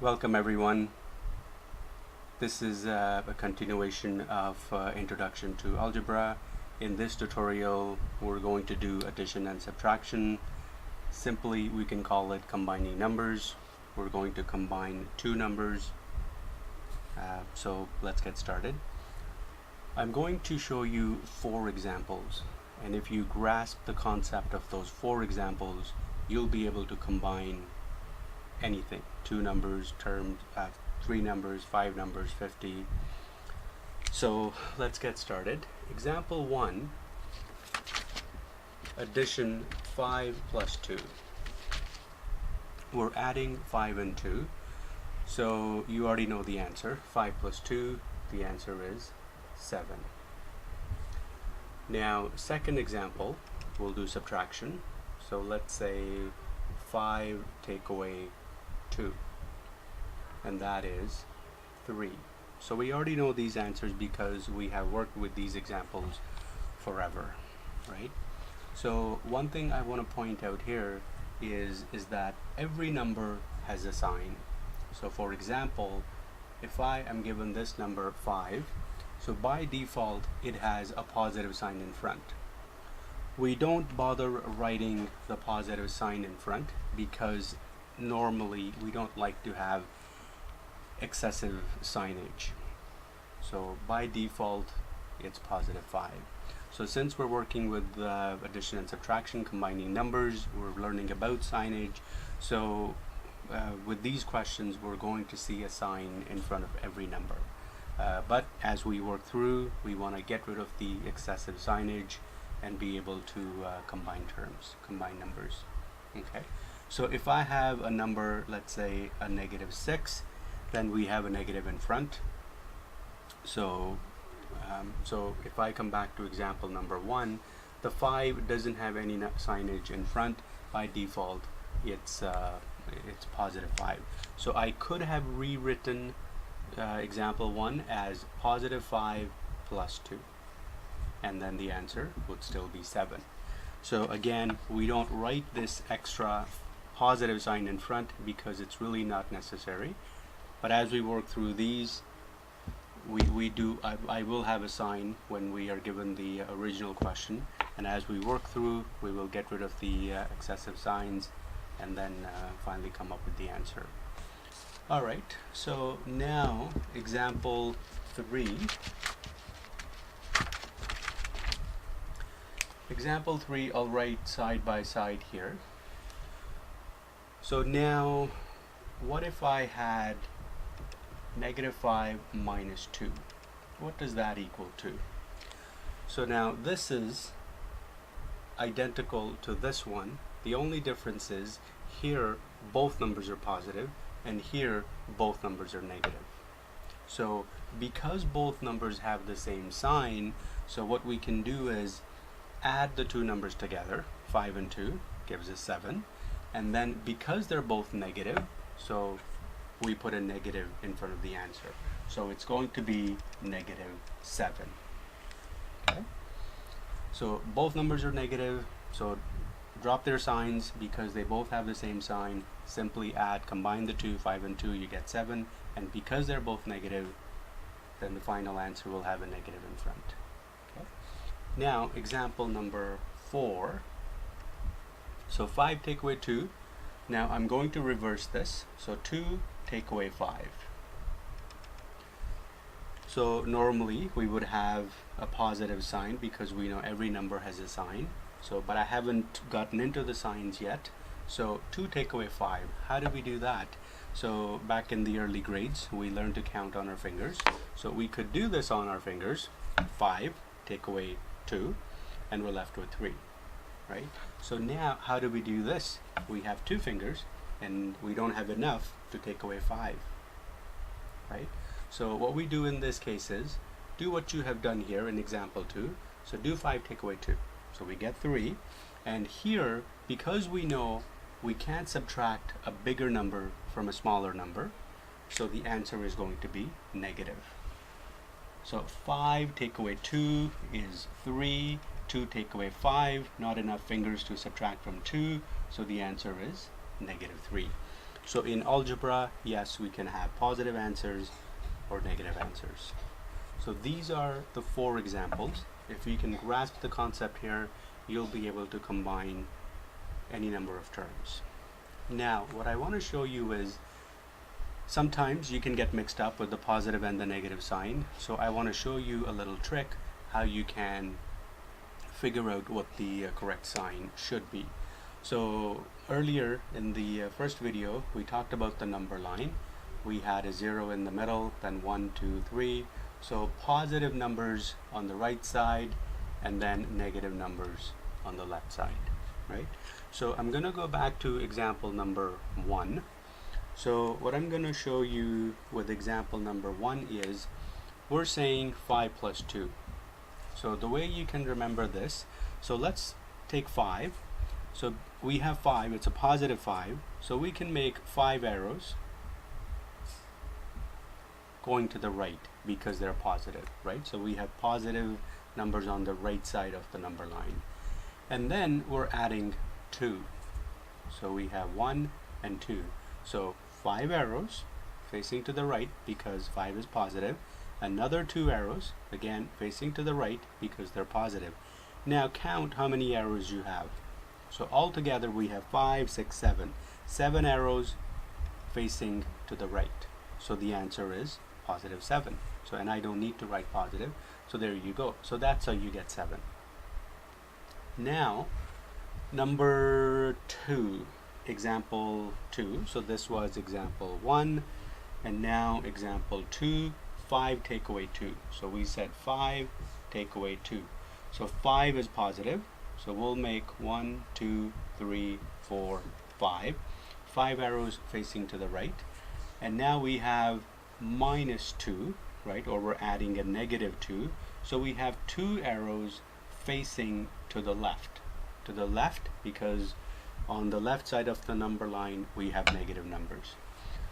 Welcome everyone. This is a continuation of Introduction to Algebra. In this tutorial we're going to do addition and subtraction. Simply we can call it combining numbers. We're going to combine two numbers. So let's get started. I'm going to show you 4 examples, and if you grasp the concept of those 4 examples, you'll be able to combine anything: 2 numbers, terms, 3 numbers, 5 numbers, 50. So let's get started. Example 1, addition 5 plus 2. We're adding 5 and 2, so you already know the answer. 5 plus 2, the answer is 7. Now second example, we'll do subtraction. So let's say 5 take away 2, and that is 3. So we already know these answers because we have worked with these examples forever, right? So one thing I want to point out here is that every number has a sign. So for example, if I am given this number 5, so by default it has a positive sign in front. We don't bother writing the positive sign in front because normally we don't like to have excessive signage. So by default it's positive 5. So since we're working with addition and subtraction, combining numbers, we're learning about signage. So with these questions we're going to see a sign in front of every number. But as we work through, we want to get rid of the excessive signage and be able to combine terms, combine numbers. Okay. So if I have a number, let's say a -6, then we have a negative in front. So if I come back to example number 1, the 5 doesn't have any signage in front. By default it's positive 5. So I could have rewritten example 1 as positive 5 plus 2, and then the answer would still be 7. So again, we don't write this extra positive sign in front because it's really not necessary. But as we work through these, I will have a sign when we are given the original question, and as we work through we will get rid of the excessive signs and then finally come up with the answer. Alright, so now example 3. Example 3 I'll write side by side here. So now what if I had -5 minus 2? What does that equal to? So now this is identical to this one. The only difference is here both numbers are positive and here both numbers are negative. So because both numbers have the same sign, so what we can do is add the 2 numbers together. 5 and 2 gives us 7, and then because they're both negative, so we put a negative in front of the answer. So it's going to be -7. Okay? So both numbers are negative, so drop their signs because they both have the same sign. Simply add, combine the 2, 5 and 2, you get 7, and because they're both negative, then the final answer will have a negative in front. Okay? Now example number 4. So 5 take away 2. Now I'm going to reverse this. So 2 take away 5. So normally we would have a positive sign because we know every number has a sign. So but I haven't gotten into the signs yet. So 2 take away 5. How do we do that? So back in the early grades we learned to count on our fingers. So we could do this on our fingers. 5 take away 2, and we're left with 3. Right? So now how do we do this? We have 2 fingers and we don't have enough to take away 5. Right? So what we do in this case is do what you have done here in example 2. So do 5 take away 2. So we get 3, and here because we know we can't subtract a bigger number from a smaller number, so the answer is going to be negative. So 5 take away 2 is 3. 2 take away 5, not enough fingers to subtract from 2, so the answer is -3. So in algebra, yes, we can have positive answers or negative answers. So these are the 4 examples. If you can grasp the concept here, you'll be able to combine any number of terms. Now, what I want to show you is sometimes you can get mixed up with the positive and the negative sign. So I want to show you a little trick how you can figure out what the correct sign should be. So earlier in the first video, we talked about the number line. We had a 0 in the middle, then 1, 2, 3. So positive numbers on the right side and then negative numbers on the left side, right? So I'm going to go back to example number 1. So what I'm going to show you with example number 1 is we're saying 5 plus 2. So the way you can remember this, so let's take 5. So we have 5, it's a positive 5. So we can make 5 arrows going to the right because they're positive, right? So we have positive numbers on the right side of the number line. And then we're adding 2. So we have 1 and 2. So 5 arrows facing to the right because 5 is positive. Another 2 arrows, again, facing to the right because they're positive. Now count how many arrows you have. So altogether we have 5, 6, 7. 7 arrows facing to the right. So the answer is positive 7. So, and I don't need to write positive. So there you go. So that's how you get 7. Now, number 2, example 2. So this was example 1. And now example 2, 5 take away 2. So we said 5 take away 2. So 5 is positive. So we'll make 1, 2, 3, 4, 5. 5 arrows facing to the right. And now we have minus 2, right? Or we're adding a negative 2. So we have 2 arrows facing to the left. To the left because on the left side of the number line we have negative numbers.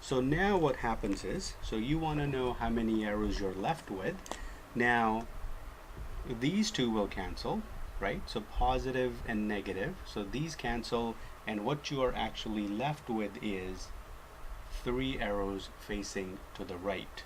So now what happens is, so you want to know how many arrows you're left with. Now these 2 will cancel, right? So positive and negative. So these cancel, and what you are actually left with is 3 arrows facing to the right.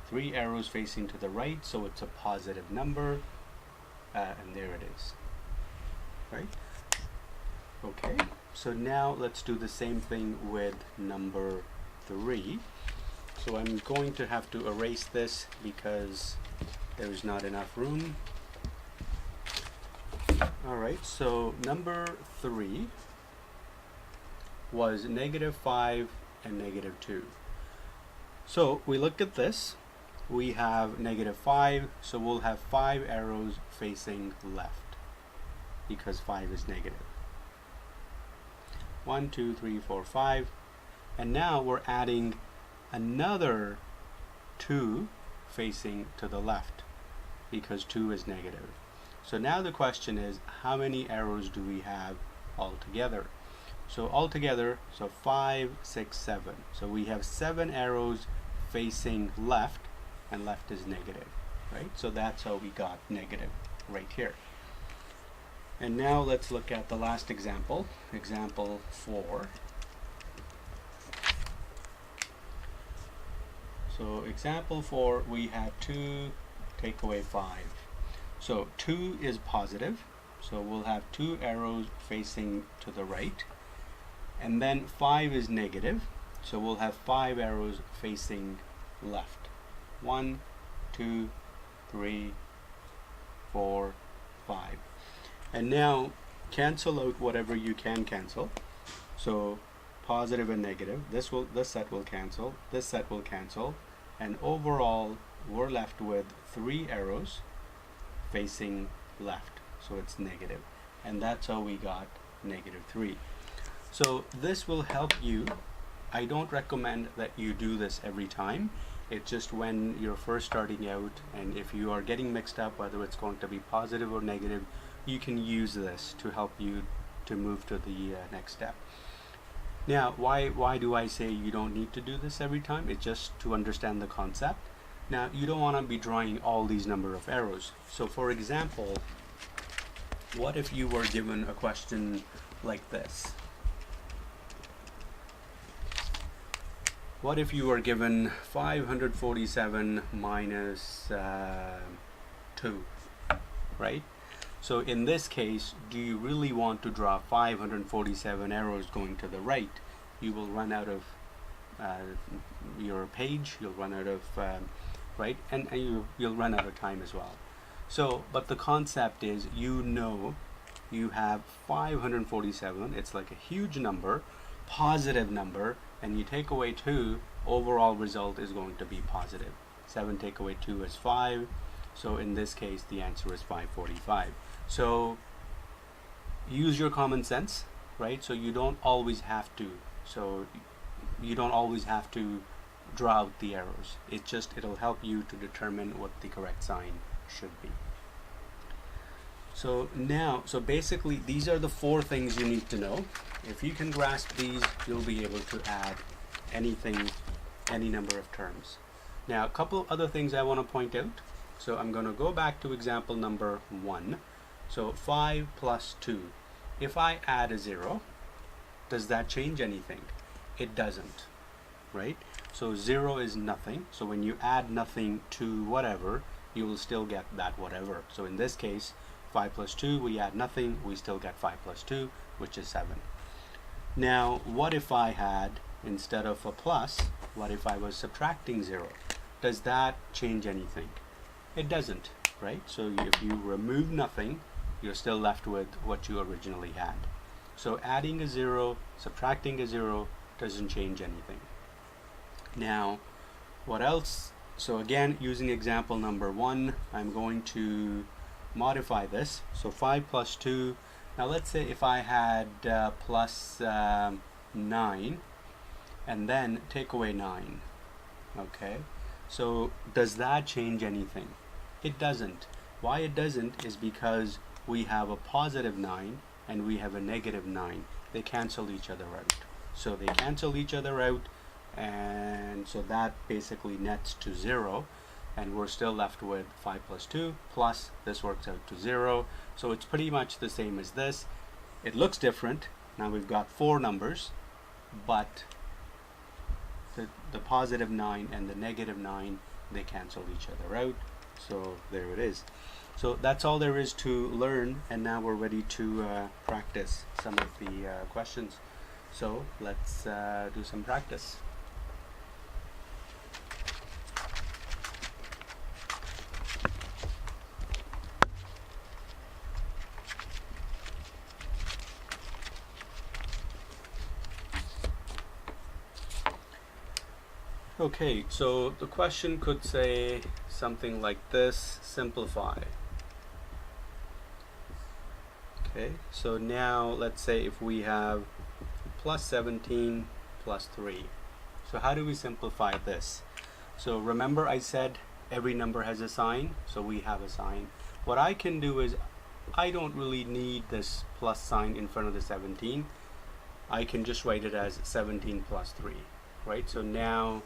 3 arrows facing to the right, so it's a positive number, and there it is, right? Okay, so now let's do the same thing with number 3. So I'm going to have to erase this because there's not enough room. Alright, so number 3 was negative 5 and negative 2. So we look at this, we have negative 5, so we'll have 5 arrows facing left because 5 is negative. 1, 2, 3, 4, 5. And now we're adding another 2 facing to the left because 2 is negative. So now the question is, how many arrows do we have altogether? So altogether, so 5, 6, 7. So we have 7 arrows facing left, and left is negative, right? So that's how we got negative right here. And now let's look at the last example, example 4. So example 4, we have 2 take away 5. So 2 is positive, so we'll have 2 arrows facing to the right. And then 5 is negative, so we'll have 5 arrows facing left. 1, 2, 3, 4, 5. And now cancel out whatever you can cancel. So positive and negative, this set will cancel, this set will cancel, and overall we're left with 3 arrows facing left, so it's negative. And that's how we got negative 3. So this will help you. I don't recommend that you do this every time. It's just when you're first starting out, and if you are getting mixed up whether it's going to be positive or negative, you can use this to help you to move to the next step. Now, why do I say you don't need to do this every time? It's just to understand the concept. Now, you don't want to be drawing all these number of arrows. So for example, what if you were given a question like this? What if you were given 547 minus 2, right? So in this case, do you really want to draw 547 arrows going to the right? You will run out of your page, you'll run out of, right? And you'll run out of time as well. So, but the concept is, you know, you have 547, it's like a huge number, positive number, and you take away 2, overall result is going to be positive. 7 take away 2 is 5, so in this case the answer is 545. So use your common sense, right? So you don't always have to, draw out the arrows. It'll help you to determine what the correct sign should be. So basically these are the 4 things you need to know. If you can grasp these, you'll be able to add anything, any number of terms. Now a couple other things I want to point out. So I'm going to go back to example number 1. So 5 plus 2. If I add a 0, does that change anything? It doesn't, right? So 0 is nothing. So when you add nothing to whatever, you will still get that whatever. So in this case, 5 plus 2, we add nothing, we still get 5 plus 2, which is 7. Now, what if I had, instead of a plus, what if I was subtracting 0? Does that change anything? It doesn't, right? So if you remove nothing, you're still left with what you originally had. So adding a 0, subtracting a 0 doesn't change anything. Now, what else? So again, using example number 1, I'm going to modify this. So 5 plus 2. Now let's say if I had plus 9 and then take away 9. Okay, so does that change anything? It doesn't. Why it doesn't is because we have a positive 9 and we have a negative 9. They cancel each other out. So they cancel each other out, and so that basically nets to 0, and we're still left with 5 plus 2 plus this works out to 0. So it's pretty much the same as this. It looks different. Now we've got 4 numbers, but the positive 9 and the negative 9, they cancel each other out. So there it is. So that's all there is to learn, and now we're ready to practice some of the questions. So let's do some practice. Okay, so the question could say something like this: simplify. Okay, so now let's say if we have plus 17 plus 3. So how do we simplify this? So remember I said every number has a sign, so we have a sign. What I can do is, I don't really need this plus sign in front of the 17. I can just write it as 17 plus 3, right? So now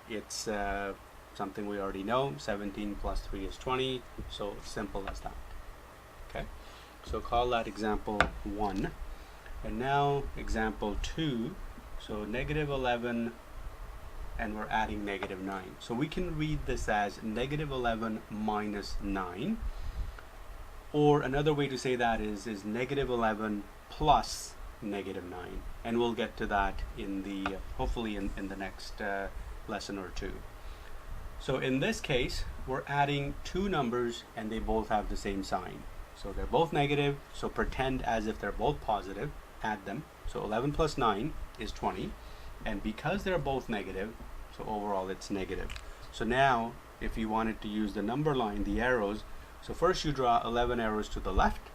it's something we already know. 17 plus 3 is 20, so simple as that. Okay, so call that example 1. And now example 2, so negative 11, and we're adding negative 9. So we can read this as negative 11 minus 9, or another way to say that is negative 11 plus negative 9, and we'll get to that in the hopefully in the next lesson or two. So in this case, we're adding 2 numbers and they both have the same sign. So they're both negative, so pretend as if they're both positive, add them. So 11 plus 9 is 20, and because they're both negative, so overall it's negative. So now if you wanted to use the number line, the arrows, so first you draw 11 arrows to the left,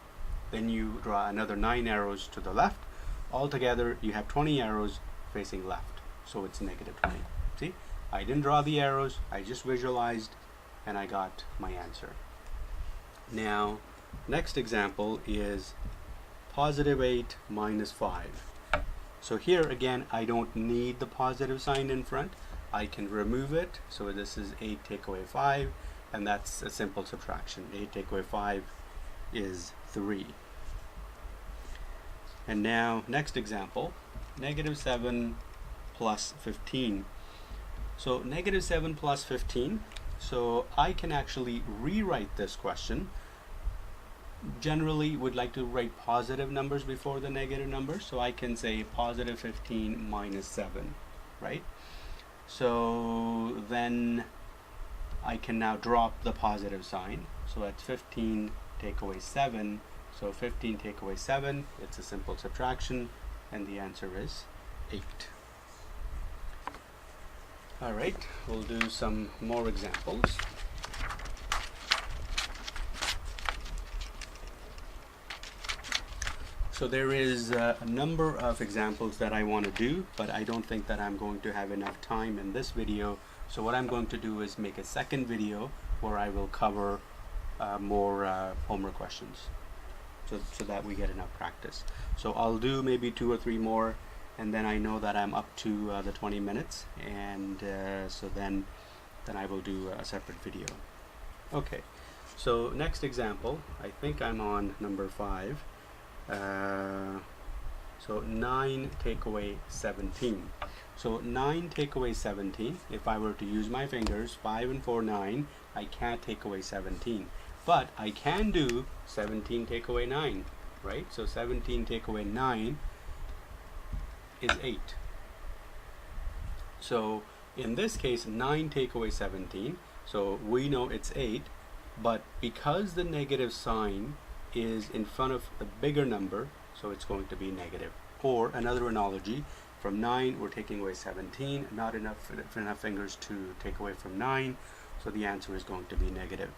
then you draw another 9 arrows to the left. Altogether you have 20 arrows facing left, so it's negative 20. See, I didn't draw the arrows, I just visualized, and I got my answer. Now next example is positive 8 minus 5. So here again, I don't need the positive sign in front. I can remove it. So this is 8 take away 5, and that's a simple subtraction. 8 take away 5 is 3. And now next example, negative 7 plus 15. So negative 7 plus 15. So I can actually rewrite this question. Generally would like to write positive numbers before the negative numbers, so I can say positive 15 minus 7, right? So then I can now drop the positive sign, so that's 15 take away 7, so 15 take away 7, it's a simple subtraction, and the answer is 8. Alright, we'll do some more examples. So there is a number of examples that I want to do, but I don't think that I'm going to have enough time in this video. So what I'm going to do is make a second video where I will cover more homework questions, so that we get enough practice. So I'll do maybe 2 or 3 more, and then I know that I'm up to the 20 minutes, and so then I will do a separate video. Okay, so next example, I think I'm on number 5. So 9 take away 17. So 9 take away 17, if I were to use my fingers, 5 and 4, 9, I can't take away 17. But I can do 17 take away 9, right? So 17 take away 9 is 8. So in this case, 9 take away 17, so we know it's 8, but because the negative sign is in front of the bigger number, so it's going to be negative. Or another analogy, from 9 we're taking away 17, not enough fingers to take away from 9, so the answer is going to be negative.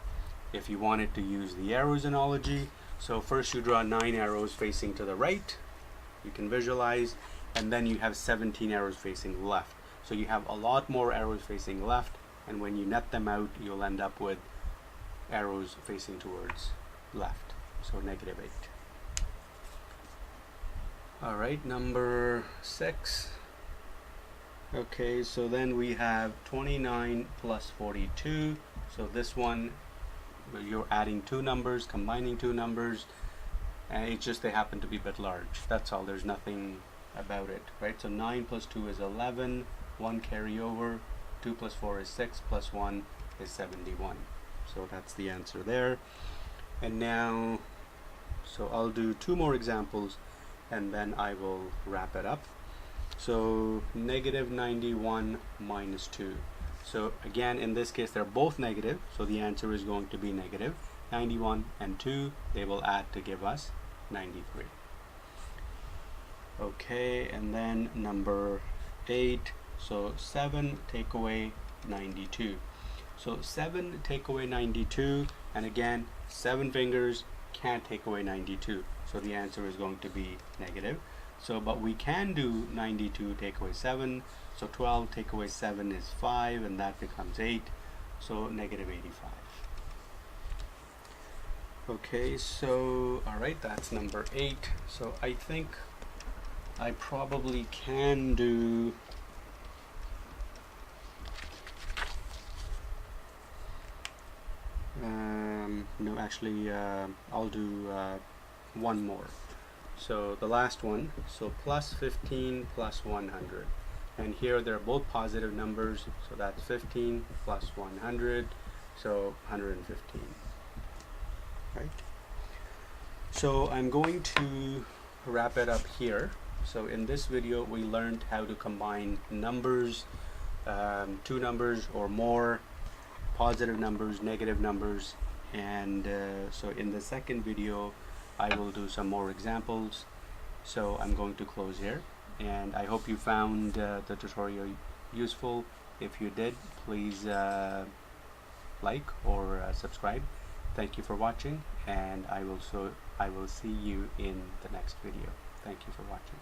If you wanted to use the arrows analogy, so first you draw 9 arrows facing to the right, you can visualize, and then you have 17 arrows facing left. So you have a lot more arrows facing left, and when you net them out, you'll end up with arrows facing towards left. So negative 8. Alright, number 6. Okay, so then we have 29 plus 42. So this one, you're adding 2 numbers, combining 2 numbers, and it's just they happen to be a bit large. That's all, there's nothing about it, right? So 9 plus 2 is 11, 1 carry over, 2 plus 4 is 6, plus 1 is 71. So that's the answer there. And now, so I'll do 2 more examples and then I will wrap it up. So negative 91 minus 2. So again, in this case, they're both negative, so the answer is going to be negative. 91 and 2, they will add to give us 93. Okay, and then number 8. So 7 take away 92. So 7 take away 92, and again, 7 fingers can't take away 92. So the answer is going to be negative. So, but we can do 92 take away 7. So 12 take away 7 is 5, and that becomes 8. So negative 85. Okay, so, alright, that's number 8. So I think I probably can do no, actually I'll do 1 more. So the last one, so plus 15 plus 100, and here they're both positive numbers, so that's 15 plus 100, so 115, right? So I'm going to wrap it up here. So in this video we learned how to combine numbers, 2 numbers or more, positive numbers, negative numbers, and so in the second video I will do some more examples. So I'm going to close here, and I hope you found the tutorial useful. If you did, please like or subscribe. Thank you for watching, and I will see you in the next video. Thank you for watching.